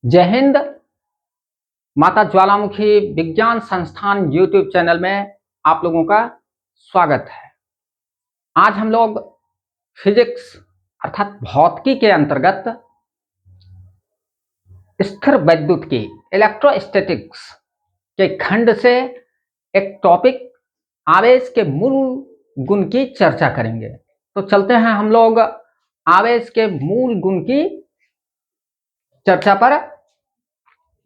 जय हिंद। माता ज्वालामुखी विज्ञान संस्थान यूट्यूब चैनल में आप लोगों का स्वागत है। आज हम लोग फिजिक्स अर्थात भौतिकी के अंतर्गत स्थिर वैद्युत की इलेक्ट्रोस्टैटिक्स के खंड से एक टॉपिक आवेश के मूल गुण की चर्चा करेंगे। तो चलते हैं हम लोग आवेश के मूल गुण की चर्चा पर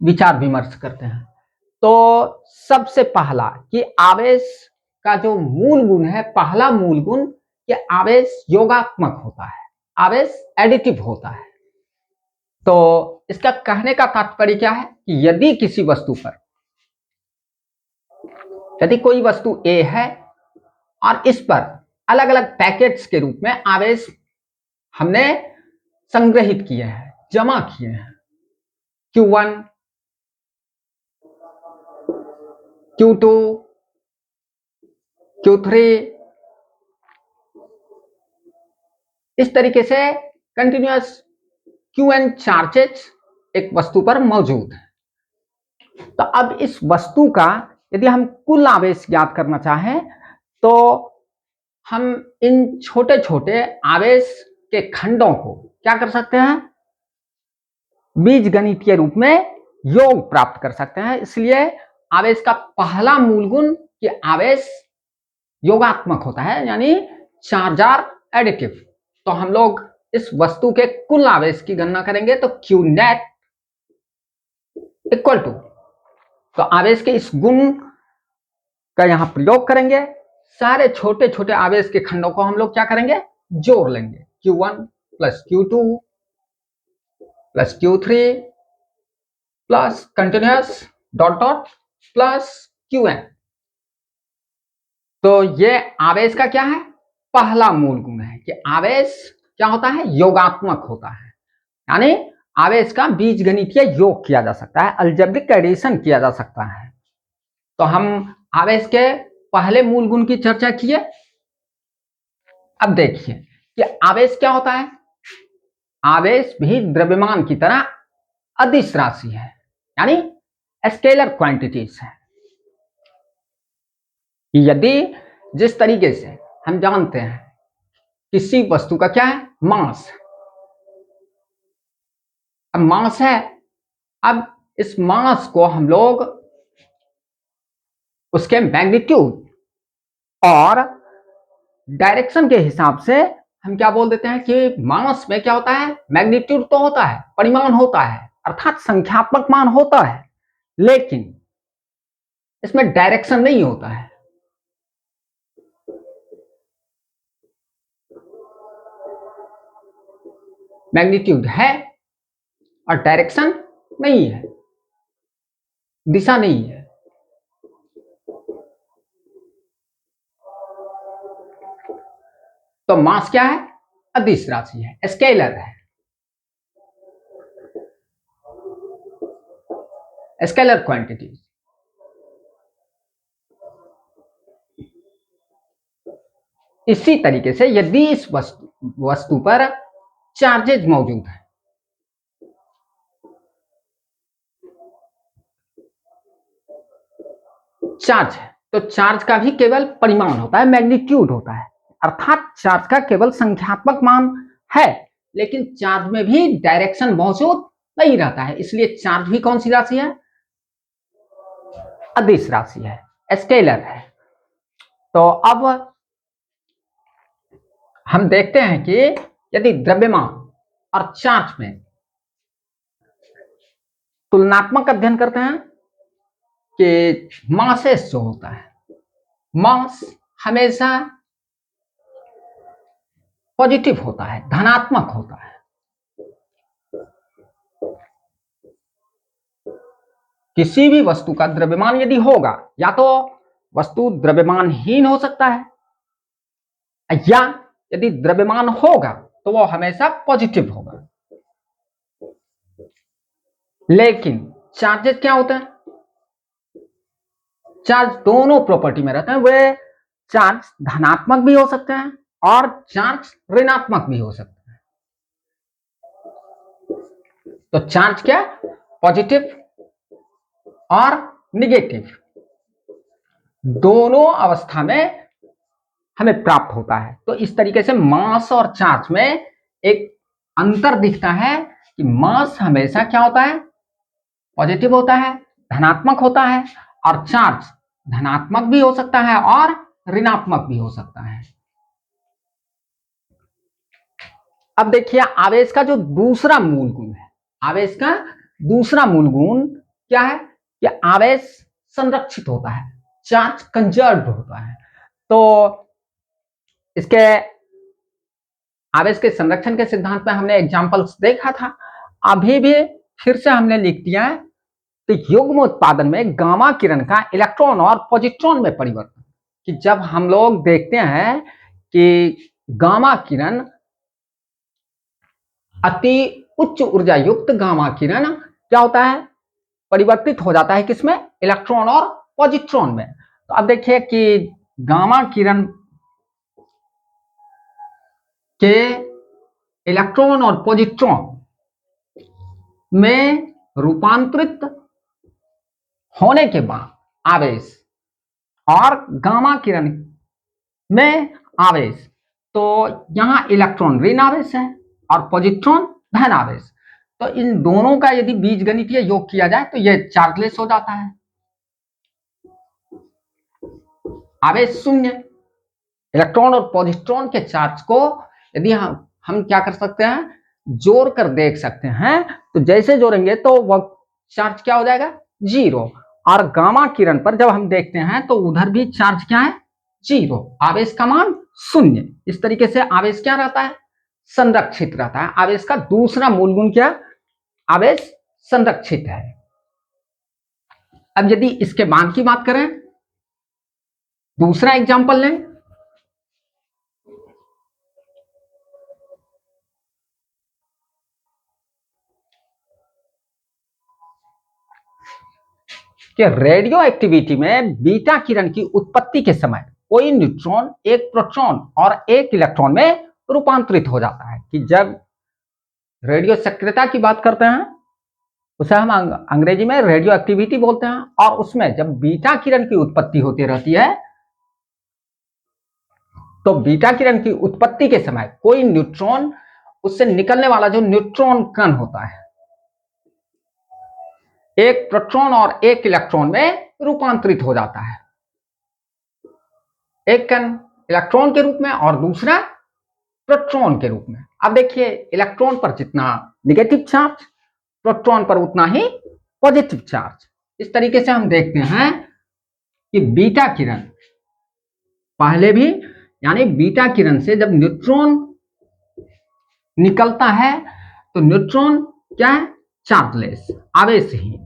विचार विमर्श करते हैं। तो सबसे पहला कि आवेश का जो मूल गुण है, पहला मूल गुण कि आवेश योगात्मक होता है, आवेश एडिटिव होता है। तो इसका कहने का तात्पर्य क्या है कि यदि किसी वस्तु पर, यदि कोई वस्तु A है और इस पर अलग अलग पैकेट्स के रूप में आवेश हमने संग्रहित किए हैं, जमा किए हैं, Q1, Q2, Q3, इस तरीके से कंटिन्यूअस Qn चार्जेस एक वस्तु पर मौजूद है। तो अब इस वस्तु का यदि हम कुल आवेश ज्ञात करना चाहें तो हम इन छोटे छोटे आवेश के खंडों को क्या कर सकते हैं, बीजगणितीय रूप में योग प्राप्त कर सकते हैं। इसलिए आवेश का पहला मूल गुण कि आवेश योगात्मक होता है, यानी चार्ज आर एडिटिव। तो हम लोग इस वस्तु के कुल आवेश की गणना करेंगे तो Q नेट इक्वल टू, तो आवेश के इस गुण का यहां प्रयोग करेंगे, सारे छोटे छोटे आवेश के खंडों को हम लोग क्या करेंगे, जोड़ लेंगे। Q1 plus Q2 plus Q3 plus continuous dot dot plus Qn। तो ये आवेश का क्या है, पहला मूल गुण है कि आवेश क्या होता है, योगात्मक होता है, यानी आवेश का बीजगणितीय योग किया जा सकता है, अलजेब्रिक एडिशन किया जा सकता है। तो हम आवेश के पहले मूल गुण की चर्चा किए। अब देखिए कि आवेश क्या होता है। आवेश भी द्रव्यमान की तरह अदिश राशि है, यानी स्केलर क्वांटिटीज है। यदि जिस तरीके से हम जानते हैं किसी वस्तु का क्या है, मास, अब मास है, अब इस मास को हम लोग उसके मैग्नीट्यूड और डायरेक्शन के हिसाब से हम क्या बोल देते हैं कि मास में क्या होता है, मैग्नीट्यूड तो होता है, परिमाण होता है, अर्थात संख्यात्मक मान होता है, लेकिन इसमें डायरेक्शन नहीं होता है। मैग्नीट्यूड है और डायरेक्शन नहीं है, दिशा नहीं है। तो मास क्या है, अदिश राशि है, स्केलर है, स्केलर क्वांटिटी। इसी तरीके से यदि इस वस्तु पर चार्जेज मौजूद है, चार्ज है, तो चार्ज का भी केवल परिमाण होता है, मैग्नीट्यूड होता है, अर्थात चार्ज का केवल संख्यात्मक मान है, लेकिन चार्ज में भी डायरेक्शन मौजूद नहीं रहता है। इसलिए चार्ज भी कौन सी राशि है, अदिश राशि है, स्केलर है। तो अब हम देखते हैं कि यदि द्रव्यमान और चार्ज में तुलनात्मक अध्ययन करते हैं कि मासेस जो होता है, मास हमेशा पॉजिटिव होता है, धनात्मक होता है। किसी भी वस्तु का द्रव्यमान यदि होगा, या तो वस्तु द्रव्यमानहीन हो सकता है, या यदि द्रव्यमान होगा तो वो हमेशा पॉजिटिव होगा। लेकिन चार्जेस क्या होते हैं, चार्ज दोनों प्रॉपर्टी में रहते हैं। वे चार्ज धनात्मक भी हो सकते हैं और चार्ज ऋणात्मक भी हो सकते हैं। तो चार्ज क्या पॉजिटिव और निगेटिव दोनों अवस्था में हमें प्राप्त होता है। तो इस तरीके से मास और चार्ज में एक अंतर दिखता है कि मास हमेशा क्या होता है, पॉजिटिव होता है, धनात्मक होता है, और चार्ज धनात्मक भी हो सकता है और ऋणात्मक भी हो सकता है। अब देखिए आवेश का जो दूसरा मूल गुण है, आवेश का दूसरा मूल गुण क्या है कि आवेश संरक्षित होता है, चार्ज कंजर्व्ड होता है। तो इसके आवेश के संरक्षण के सिद्धांत में हमने एग्जांपल्स देखा था, अभी भी फिर से हमने लिख दिया है। तो युग्म उत्पादन में गामा किरण का इलेक्ट्रॉन और पॉजिट्रॉन में परिवर्तन, कि जब हम लोग देखते हैं कि गामा किरण अति उच्च ऊर्जा युक्त गामा किरण क्या होता है, परिवर्तित हो जाता है किसमें, इलेक्ट्रॉन और पॉजिट्रॉन में। तो अब देखिए कि गामा किरण के इलेक्ट्रॉन और पॉजिट्रॉन में रूपांतरित होने के बाद आवेश और गामा किरण में आवेश, तो यहां इलेक्ट्रॉन ऋण आवेश है और पॉजिट्रॉन धन आवेश। तो इन दोनों का यदि बीजगणितीय योग किया जाए तो यह चार्जलेस हो जाता है, आवेश शून्य। इलेक्ट्रॉन और पॉजिट्रॉन के चार्ज को यदि हम क्या कर सकते हैं, जोड़ कर देख सकते हैं। तो जैसे जोड़ेंगे तो वह चार्ज क्या हो जाएगा, जीरो। और गामा किरण पर जब हम देखते हैं तो उधर भी चार्ज क्या है, जीरो, आवेश का मान शून्य। इस तरीके से आवेश क्या रहता है, संरक्षित रहता है। आवेश का दूसरा मूल गुण क्या, आवेश संरक्षित है। अब यदि इसके बाद की बात करें, दूसरा एग्जांपल लें, कि रेडियो एक्टिविटी में बीटा किरण की उत्पत्ति के समय कोई न्यूट्रॉन एक प्रोटॉन और एक इलेक्ट्रॉन में रूपांतरित हो जाता है। कि जब रेडियो सक्रियता की बात करते हैं उसे हम अंग्रेजी में रेडियो एक्टिविटी बोलते हैं, और उसमें जब बीटा किरण की उत्पत्ति होती रहती है तो बीटा किरण की उत्पत्ति के समय कोई न्यूट्रॉन, उससे निकलने वाला जो न्यूट्रॉन कण होता है, एक प्रोटॉन और एक इलेक्ट्रॉन में रूपांतरित हो जाता है। एक कण इलेक्ट्रॉन के रूप में और दूसरा प्रोटॉन के रूप में। अब देखिए इलेक्ट्रॉन पर जितना निगेटिव चार्ज, प्रोटॉन पर उतना ही पॉजिटिव चार्ज। इस तरीके से हम देखते हैं कि बीटा किरण पहले भी, यानी बीटा किरण से जब न्यूट्रॉन निकलता है तो न्यूट्रॉन क्या है, चार्जलेस, आवेशहीन।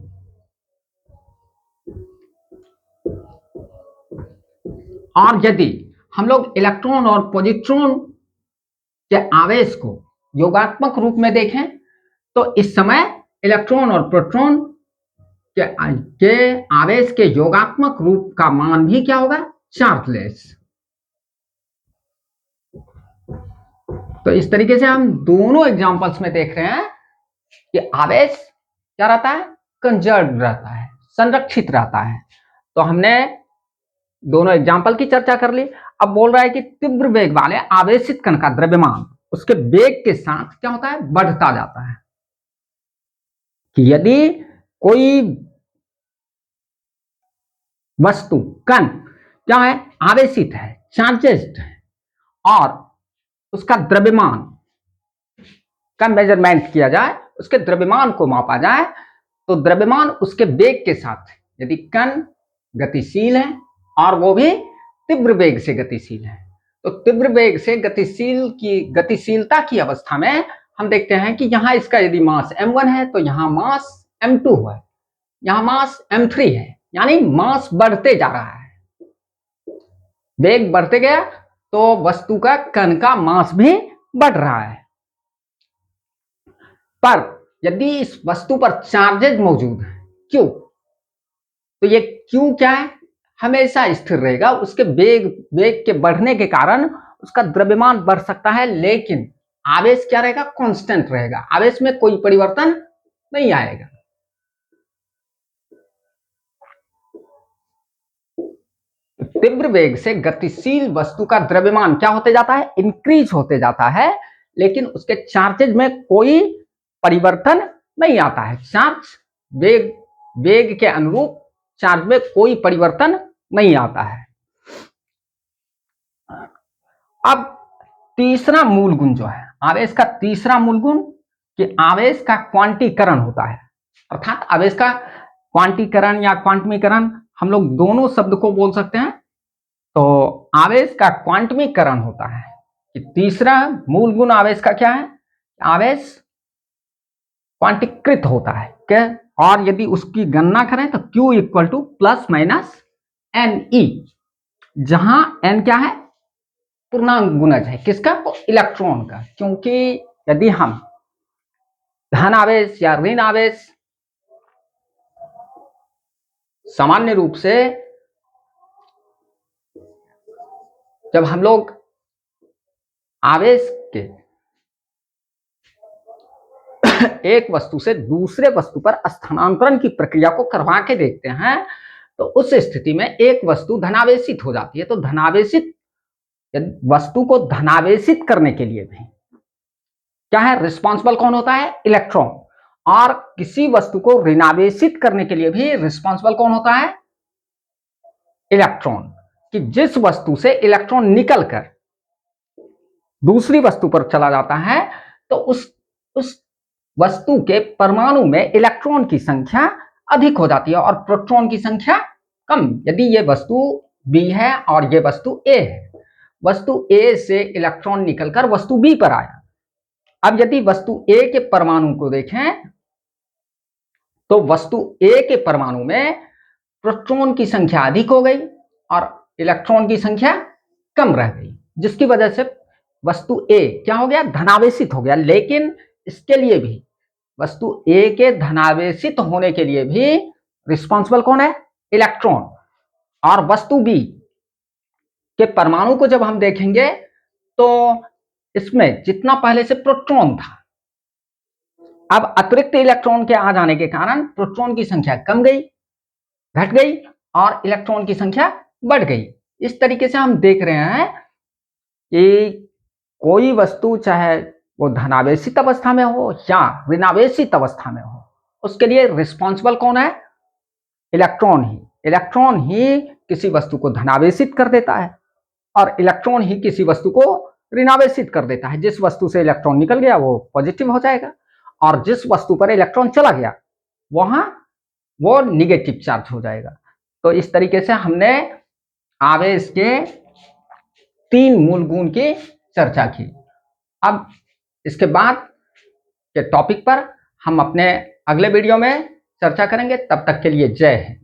और यदि हम लोग इलेक्ट्रॉन और पॉजिट्रॉन के आवेश को योगात्मक रूप में देखें तो इस समय इलेक्ट्रॉन और प्रोटॉन के आवेश के योगात्मक रूप का मान भी क्या होगा, चार्जलेस। तो इस तरीके से हम दोनों एग्जांपल्स में देख रहे हैं कि आवेश क्या रहता है, कंजर्व रहता है, संरक्षित रहता है। तो हमने दोनों एग्जाम्पल की चर्चा कर ली। अब बोल रहा है कि तीव्र वेग वाले आवेशित कण का द्रव्यमान उसके वेग के साथ क्या होता है, बढ़ता जाता है। कि यदि कोई वस्तु कण क्या है, आवेशित है, चार्जेड है, और उसका द्रव्यमान का मेजरमेंट किया जाए, उसके द्रव्यमान को मापा जाए, तो द्रव्यमान उसके वेग के साथ, यदि कण गतिशील है और वो भी तीव्र वेग से गतिशील है, तो तीव्र वेग से गतिशीलता की अवस्था में हम देखते हैं कि यहां इसका यदि मास m1 है तो यहां मास m2 है, यहां मास m3 है, यानी मास बढ़ते जा रहा है। वेग बढ़ते गया तो वस्तु का कण का मास भी बढ़ रहा है। पर यदि इस वस्तु पर चार्जेज मौजूद है, क्यों, तो ये क्यों क्या है, हमेशा स्थिर रहेगा। उसके वेग के बढ़ने के कारण उसका द्रव्यमान बढ़ सकता है, लेकिन आवेश क्या रहेगा, कांस्टेंट रहेगा, आवेश में कोई परिवर्तन नहीं आएगा। तीव्र वेग से गतिशील वस्तु का द्रव्यमान क्या होते जाता है, इंक्रीज होते जाता है, लेकिन उसके चार्जेज में कोई परिवर्तन नहीं आता है। चार्ज वेग के अनुरूप चार्ज में कोई परिवर्तन नहीं आता है। अब तीसरा मूल गुण जो है आवेश का, तीसरा मूल गुण कि आवेश का क्वांटीकरण होता है। अर्थात आवेश का क्वांटीकरण या क्वांटमीकरण, हम लोग दोनों शब्द को बोल सकते हैं। तो आवेश का क्वांटमीकरण होता है कि तीसरा मूल गुण आवेश का क्या है, आवेश क्वांटीकृत होता है क्या, और यदि उसकी गणना करें तो Q equal to plus minus N E, जहां एन क्या है, पूर्णांक गुणज है किसका, तो इलेक्ट्रॉन का। क्योंकि यदि हम धन आवेश या ऋण आवेश सामान्य रूप से जब हम लोग आवेश के एक वस्तु से दूसरे वस्तु पर स्थानांतरण की प्रक्रिया को करवा के देखते हैं, तो उस स्थिति में एक वस्तु धनावेशित हो जाती है। तो धनावेशित वस्तु को धनावेशित करने के लिए भी क्या है, रिस्पॉन्सिबल कौन होता है, इलेक्ट्रॉन। और किसी वस्तु को ऋणावेशित करने के लिए भी रिस्पॉन्सिबल कौन होता है, इलेक्ट्रॉन। कि जिस वस्तु से इलेक्ट्रॉन निकलकर दूसरी वस्तु पर चला जाता है, तो उस वस्तु के परमाणु में इलेक्ट्रॉन की संख्या अधिक हो जाती है और प्रोटॉन की संख्या कम। यदि ये वस्तु बी है और ये वस्तु ए है, वस्तु ए से इलेक्ट्रॉन निकलकर वस्तु बी पर आया। अब यदि वस्तु ए के परमाणु को देखें तो वस्तु ए के परमाणु में प्रोटॉन की संख्या अधिक हो गई और इलेक्ट्रॉन की संख्या कम रह गई, जिसकी वजह से वस्तु ए क्या हो गया, धनावेशित हो गया। लेकिन इसके लिए भी वस्तु ए के धनावेशित होने के लिए भी रिस्पॉन्सिबल कौन है, इलेक्ट्रॉन। और वस्तु बी के परमाणु को जब हम देखेंगे तो इसमें जितना पहले से प्रोटॉन था, अब अतिरिक्त इलेक्ट्रॉन के आ जाने के कारण प्रोटॉन की संख्या कम गई, घट गई, और इलेक्ट्रॉन की संख्या बढ़ गई। इस तरीके से हम देख रहे हैं कि कोई वस्तु चाहे वो धनावेशित अवस्था में हो या ऋणावेशित अवस्था में हो, उसके लिए रिस्पॉन्सिबल कौन है, इलेक्ट्रॉन ही। इलेक्ट्रॉन ही किसी वस्तु को धनावेशित कर देता है और इलेक्ट्रॉन ही किसी वस्तु को ऋणावेशित कर देता है। जिस वस्तु से इलेक्ट्रॉन निकल गया वो पॉजिटिव हो जाएगा, और जिस वस्तु पर इलेक्ट्रॉन चला गया वहां वो निगेटिव चार्ज हो जाएगा। तो इस तरीके से हमने आवेश के 3 मूल गुण की चर्चा की। अब इसके बाद के टॉपिक पर हम अपने अगले वीडियो में चर्चा करेंगे। तब तक के लिए जय हिंद।